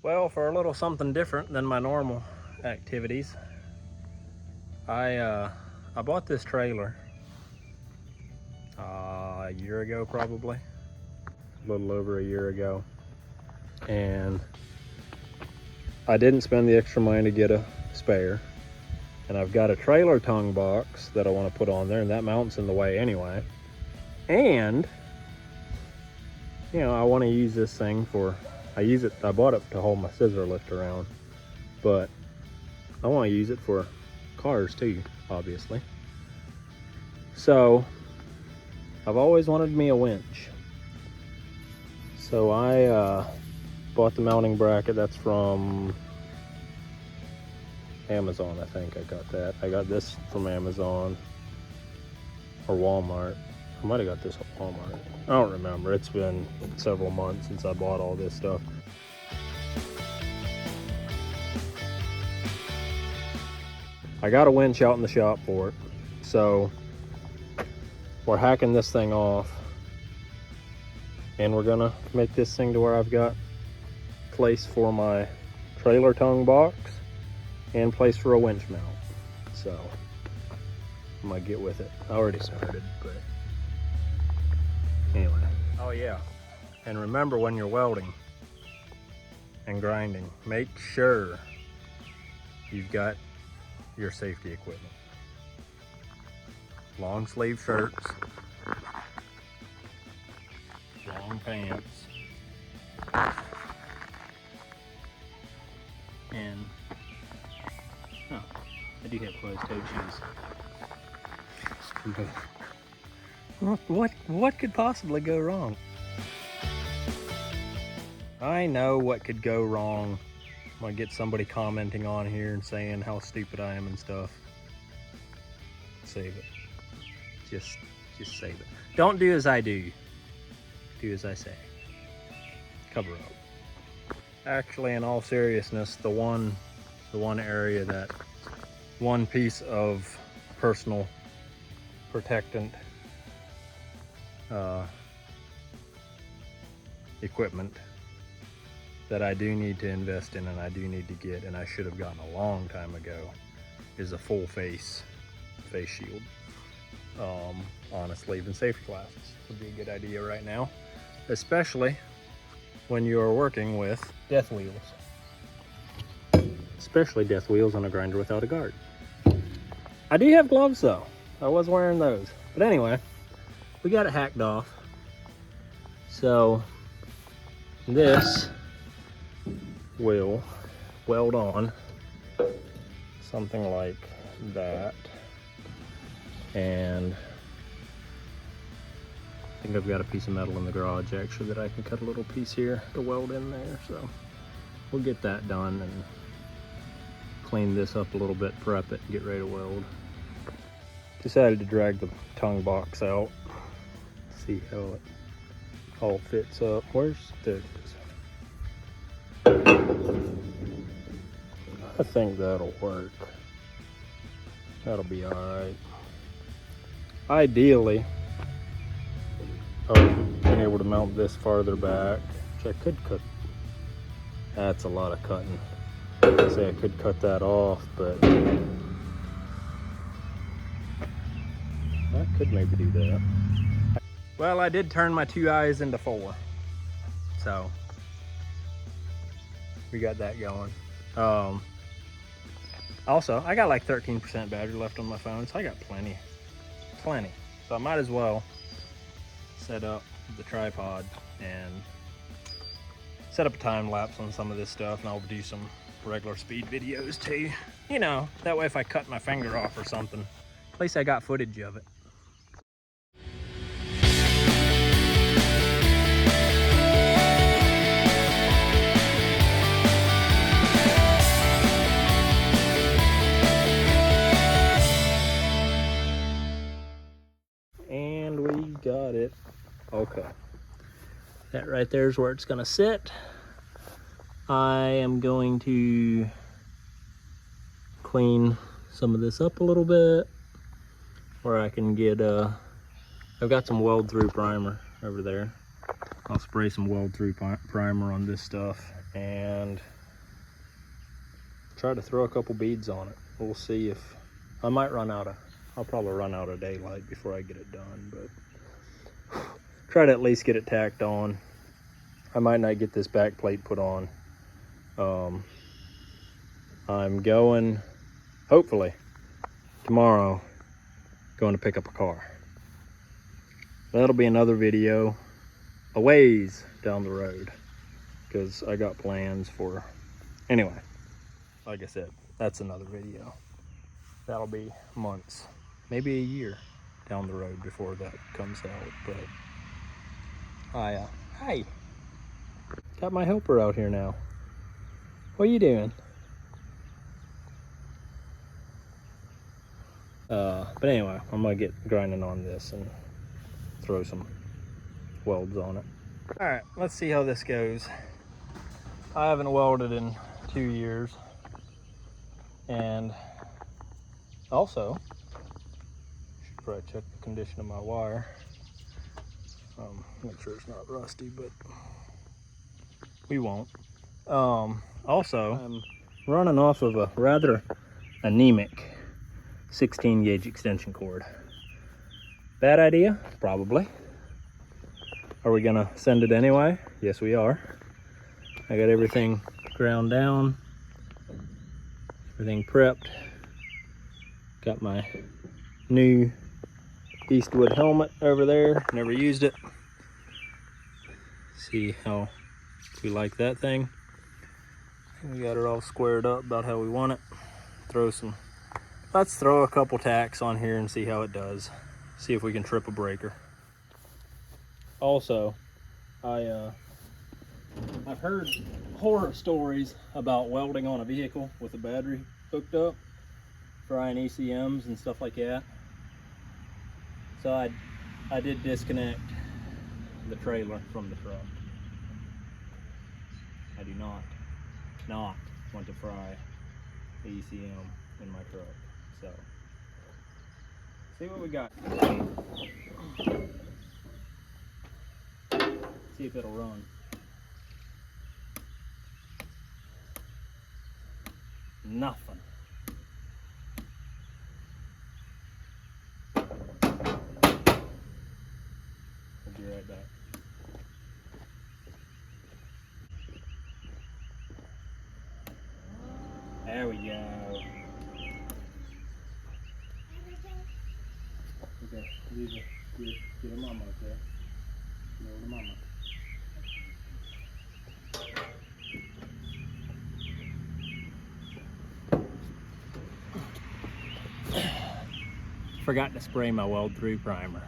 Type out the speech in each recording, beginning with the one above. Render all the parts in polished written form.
Well, for a little something different than my normal activities, I bought this trailer a year ago, probably a little over a year ago, and I didn't spend the extra money to get a spare. And I've got a trailer tongue box that I want to put on there, and that mount's in the way anyway. And you know, I want to use this thing for, I bought it to hold my scissor lift around, but I want to use it for cars too, obviously. So I've always wanted me a winch. So I bought the mounting bracket. That's from Amazon, I think I got that. I got this from Amazon or Walmart. I might have got this at Walmart. I don't remember. It's been several months since I bought all this stuff. I got a winch out in the shop for it. So we're hacking this thing off, and we're gonna make this thing to where I've got place for my trailer tongue box and place for a winch mount. So I'm gonna get with it. I already started, but anyway. Oh yeah, and remember, when you're welding and grinding, make sure you've got your safety equipment. Long sleeve shirts, long pants, and oh, I do have closed-toed shoes. What could possibly go wrong? I know what could go wrong. I'm gonna get somebody commenting on here and saying how stupid I am and stuff. Save it. Just save it. Don't do as I do. Do as I say. Cover up. Actually, in all seriousness, the one area, that one piece of personal protectant equipment that I do need to invest in, and I do need to get, and I should have gotten a long time ago, is a full face shield on a sleeve, and safety glasses would be a good idea right now, especially when you're working with death wheels. Especially death wheels on a grinder without a guard. I do have gloves though. I was wearing those. But anyway, we got it hacked off. So this will weld on something like that. And I think I've got a piece of metal in the garage actually that I can cut a little piece here to weld in there. So we'll get that done and clean this up a little bit, prep it, and get ready to weld. Decided to drag the tongue box out, see how it all fits up. There it is. I think that'll work. That'll be all right. Ideally, being able to mount this farther back, which I could cut. That's a lot of cutting. I'd say I could cut that off, but I could maybe do that. Well, I did turn my 2 eyes into 4, so we got that going. Also, I got like 13% battery left on my phone, so I got plenty. So I might as well set up the tripod and set up a time lapse on some of this stuff, and I'll do some regular speed videos too. You know, that way if I cut my finger off or something, at least I got footage of it. And we got it. Okay. That right there is where it's gonna sit. I am going to clean some of this up a little bit, where I can get I've got some weld through primer over there. I'll spray some weld through primer on this stuff and try to throw a couple beads on it. We'll see if I might run out of, I'll probably run out of daylight before I get it done, but try to at least get it tacked on. I might not get this back plate put on. I'm going, hopefully, tomorrow, going to pick up a car. That'll be another video a ways down the road, because I got plans for, anyway, like I said, that's another video. That'll be months, maybe a year down the road before that comes out. But hi, got my helper out here now. What are you doing? But anyway, I'm gonna get grinding on this and throw some welds on it. All right, let's see how this goes. I haven't welded in 2 years, and also should probably check the condition of my wire. Make sure it's not rusty, but we won't. Also, I'm running off of a rather anemic 16 gauge extension cord. Bad idea? Probably. Are we gonna send it anyway? Yes, we are. I got everything ground down, everything prepped. Got my new Eastwood helmet over there, never used it. See how we like that thing. We got it all squared up about how we want it. Let's throw a couple tacks on here and see how it does. See if we can trip a breaker. Also, I've heard horror stories about welding on a vehicle with a battery hooked up, frying ECMs and stuff like that. So I did disconnect the trailer from the truck. I do not want to fry the ECM in my truck. So, see what we got. See if it'll run. Nothing. I'll be right back. There we go. Okay, get a mama up there. Go to mama. Forgot to spray my weld through primer.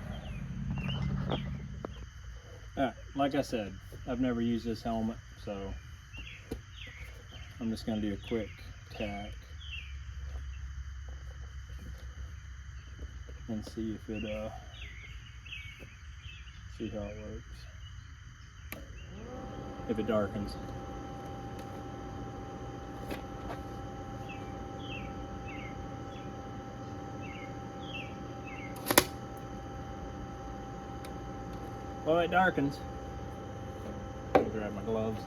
Alright, like I said, I've never used this helmet, so I'm just gonna do a quick tack and see if it see how it works. If it darkens. Well, it darkens. Let me grab my gloves.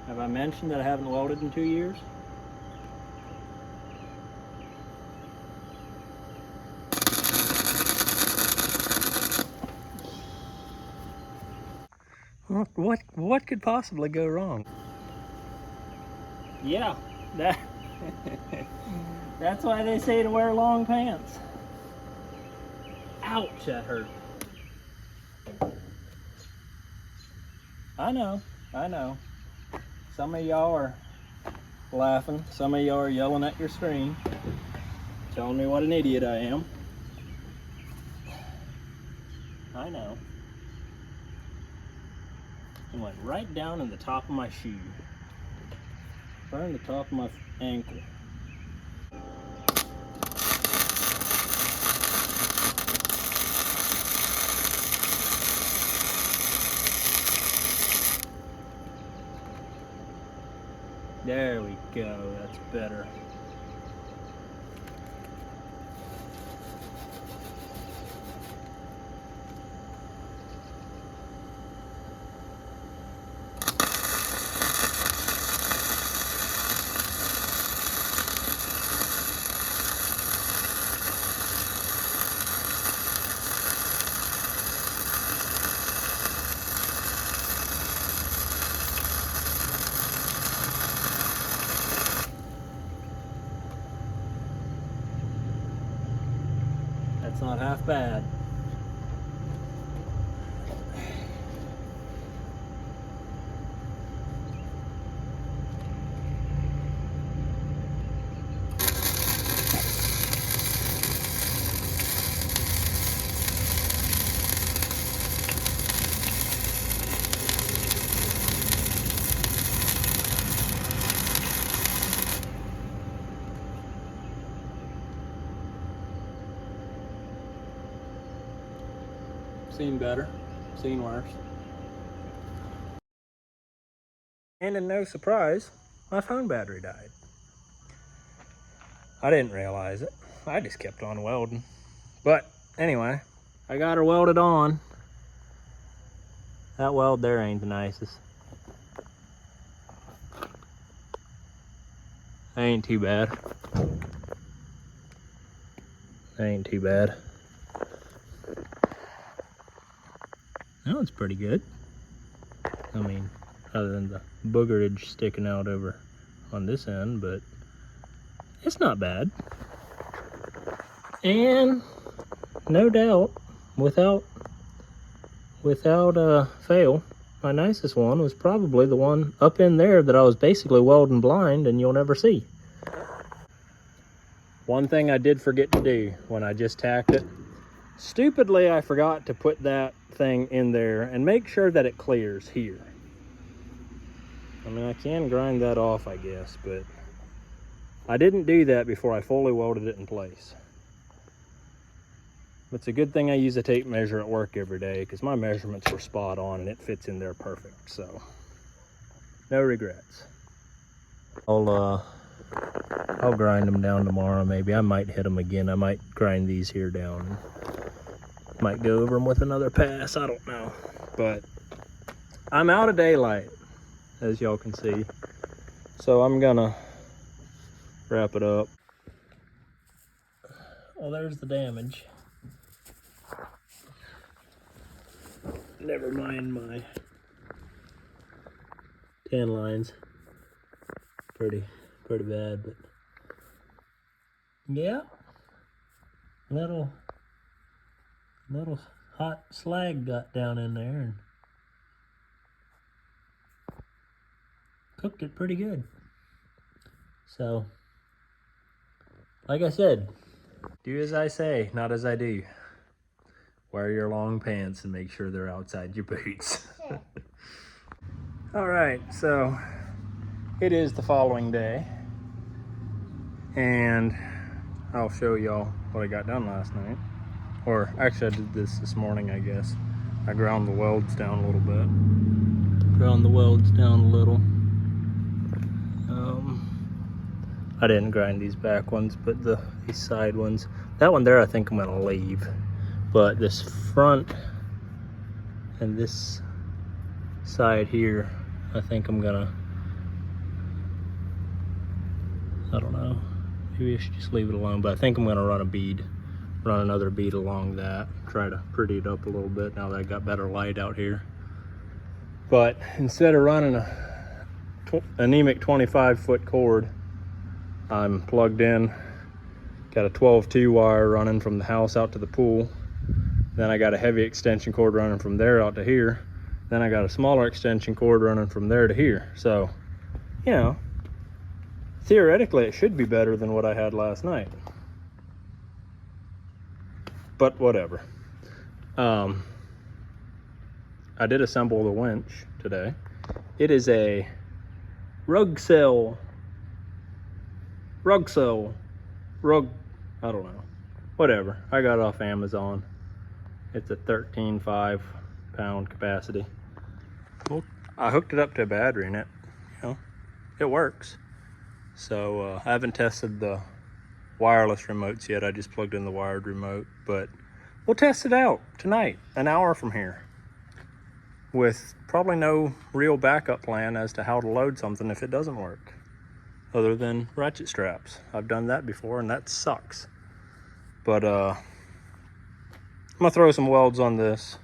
Have I mentioned that I haven't welded in 2 years? What could possibly go wrong? Yeah, that's why they say to wear long pants. Ouch, that hurt. I know. Some of y'all are laughing. Some of y'all are yelling at your screen, telling me what an idiot I am. I know. It went right down in the top of my shoe. Right in the top of my ankle. There we go, that's better. That's not half bad. Seen better, seen worse. And in no surprise, my phone battery died. I didn't realize it. I just kept on welding. But anyway, I got her welded on. That weld there ain't the nicest. Ain't too bad. Ain't too bad. That one's pretty good. I mean, other than the boogerage sticking out over on this end, but it's not bad. And no doubt, without fail, my nicest one was probably the one up in there that I was basically welding blind and you'll never see. One thing I did forget to do when I just tacked it, stupidly I forgot to put that thing in there and make sure that it clears here. I mean, I can grind that off, I guess, but I didn't do that before I fully welded it in place. It's a good thing I use a tape measure at work every day because my measurements were spot on and it fits in there perfect, so no regrets. I'll grind them down tomorrow maybe. I might hit them again. I might grind these here down. Might go over them with another pass, I don't know. But I'm out of daylight, as y'all can see. So I'm gonna wrap it up. Well, there's the damage. Never mind my tan lines. Pretty bad, but yeah. Little hot slag got down in there and cooked it pretty good. So, like I said, do as I say, not as I do. Wear your long pants and make sure they're outside your boots. All right, so it is the following day, and I'll show y'all what I got done last night. Or actually I did this morning, I guess. I ground the welds down a little bit. I didn't grind these back ones, but these side ones. That one there I think I'm gonna leave. But this front and this side here, I think I'm gonna, I don't know, maybe I should just leave it alone, but I think I'm gonna run another bead along that, try to pretty it up a little bit now that I got better light out here. But instead of running a anemic 25-foot cord, I'm plugged in, got a 12-2 wire running from the house out to the pool. Then I got a heavy extension cord running from there out to here. Then I got a smaller extension cord running from there to here. So, you know, theoretically it should be better than what I had last night. But whatever. I did assemble the winch today. It is a rug, I don't know, whatever. I got it off Amazon. It's a 13.5 pound capacity. Well, I hooked it up to a battery and it, you know, it works. So I haven't tested the wireless remotes yet. I just plugged in the wired remote, but we'll test it out tonight, an hour from here, with probably no real backup plan as to how to load something if it doesn't work, other than ratchet straps. I've done that before and that sucks. But I'm gonna throw some welds on this,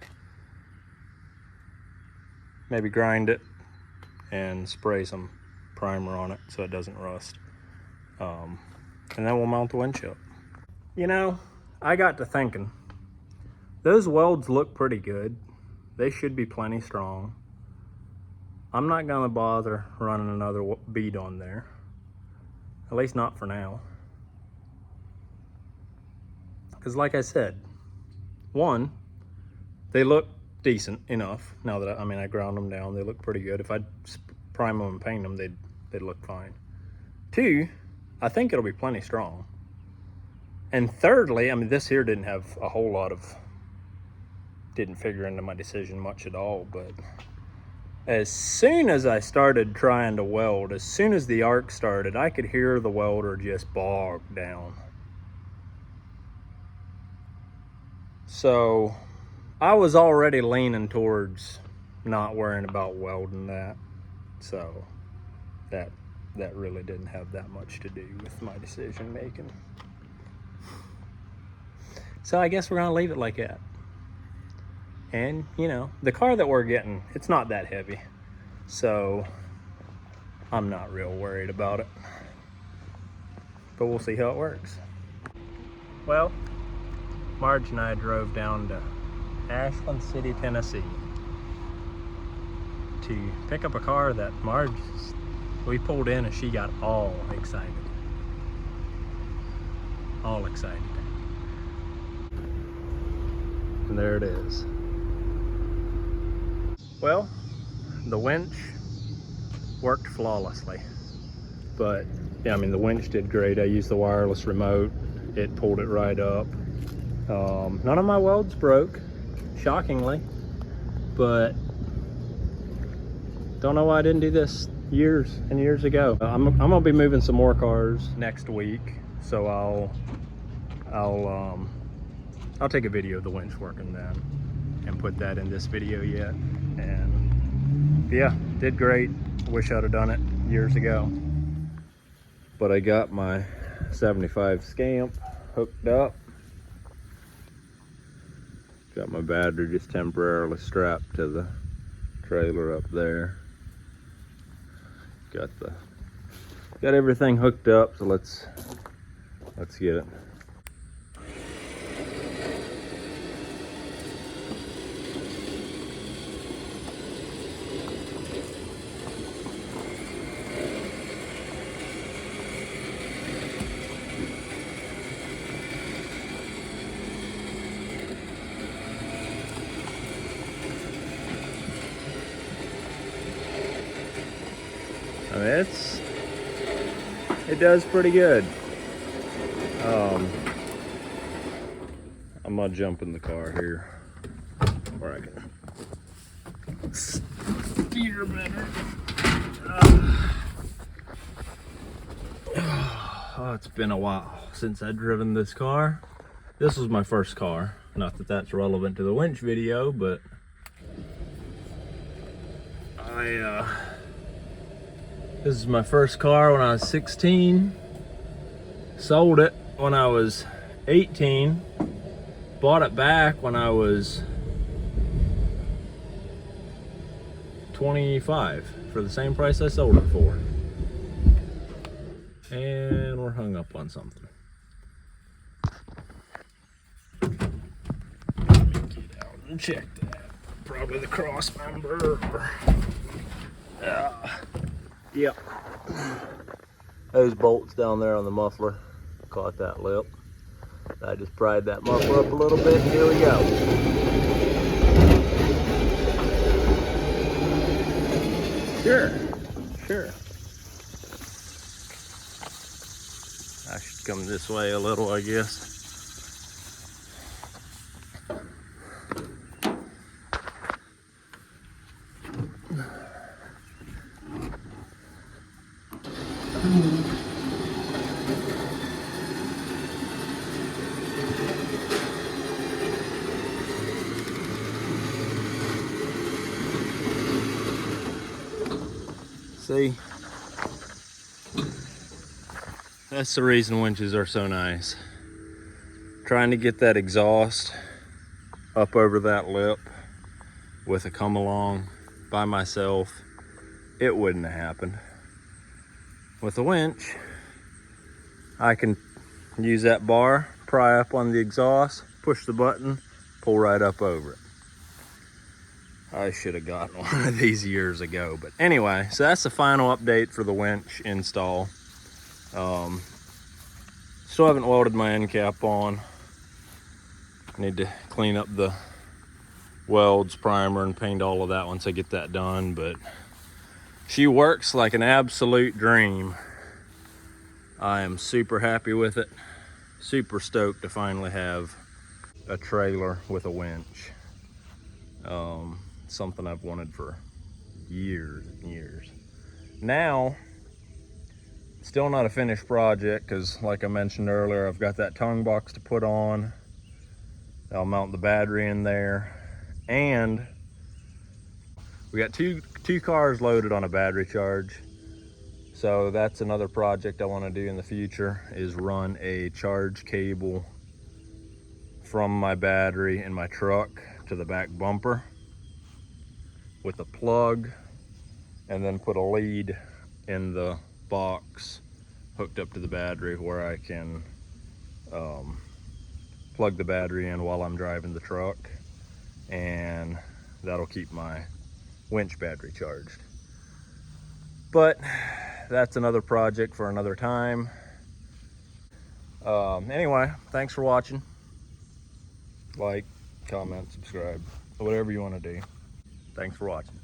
maybe grind it and spray some primer on it so it doesn't rust. And then we'll mount the winch up. You know, I got to thinking, those welds look pretty good. They should be plenty strong. I'm not gonna bother running another bead on there, at least not for now. Because like I said, one, they look decent enough. Now that I ground them down, they look pretty good. If I prime them and paint them, they'd look fine. Two, I think it'll be plenty strong. And thirdly, I mean, this here didn't have a whole lot of, didn't figure into my decision much at all, but as soon as I started trying to weld, as soon as the arc started, I could hear the welder just bog down. So I was already leaning towards not worrying about welding that. So that really didn't have that much to do with my decision making. So I guess we're gonna leave it like that. And you know, the car that we're getting, it's not that heavy, so I'm not real worried about it. But we'll see how it works. Well, Marge and I drove down to Ashland City, Tennessee to pick up a car that we pulled in and she got all excited. All excited. And there it is. Well, the winch worked flawlessly. But yeah, I mean, the winch did great. I used the wireless remote. It pulled it right up. None of my welds broke, shockingly, but don't know why I didn't do this years and years ago. I'm gonna be moving some more cars next week, so I'll take a video of the winch working then and put that in this video yet. And yeah, did great. Wish I'd have done it years ago. But I got my 75 Scamp hooked up. Got my battery just temporarily strapped to the trailer up there. Got everything hooked up, so let's get it. I mean, it does pretty good. I'm gonna jump in the car here where I can steer better. Oh, it's been a while since I've driven this car. This was my first car. Not that that's relevant to the winch video, but this is my first car when I was 16. Sold it when I was 18. Bought it back when I was 25 for the same price I sold it for. And we're hung up on something. Let me get out and check that. Probably the cross member. Yep. Those bolts down there on the muffler caught that lip. I just pried that muffler up a little bit, and here we go. Sure. I should come this way a little, I guess. See? That's the reason winches are so nice. Trying to get that exhaust up over that lip with a come along by myself, it wouldn't have happened. With a winch, I can use that bar, pry up on the exhaust, push the button, pull right up over it. I should have gotten one of these years ago, but anyway, so that's the final update for the winch install. Still haven't welded my end cap on. Need to clean up the welds, primer, and paint all of that once I get that done, but she works like an absolute dream. I am super happy with it. Super stoked to finally have a trailer with a winch. Something I've wanted for years and years. Now, still not a finished project because like I mentioned earlier, I've got that tongue box to put on. I'll mount the battery in there, and we got two cars loaded on a battery charge. So that's another project I want to do in the future, is run a charge cable from my battery in my truck to the back bumper with a plug, and then put a lead in the box hooked up to the battery where I can plug the battery in while I'm driving the truck, and that'll keep my winch battery charged. But that's another project for another time. Anyway, thanks for watching. Like, comment, subscribe, whatever you want to do. Thanks for watching.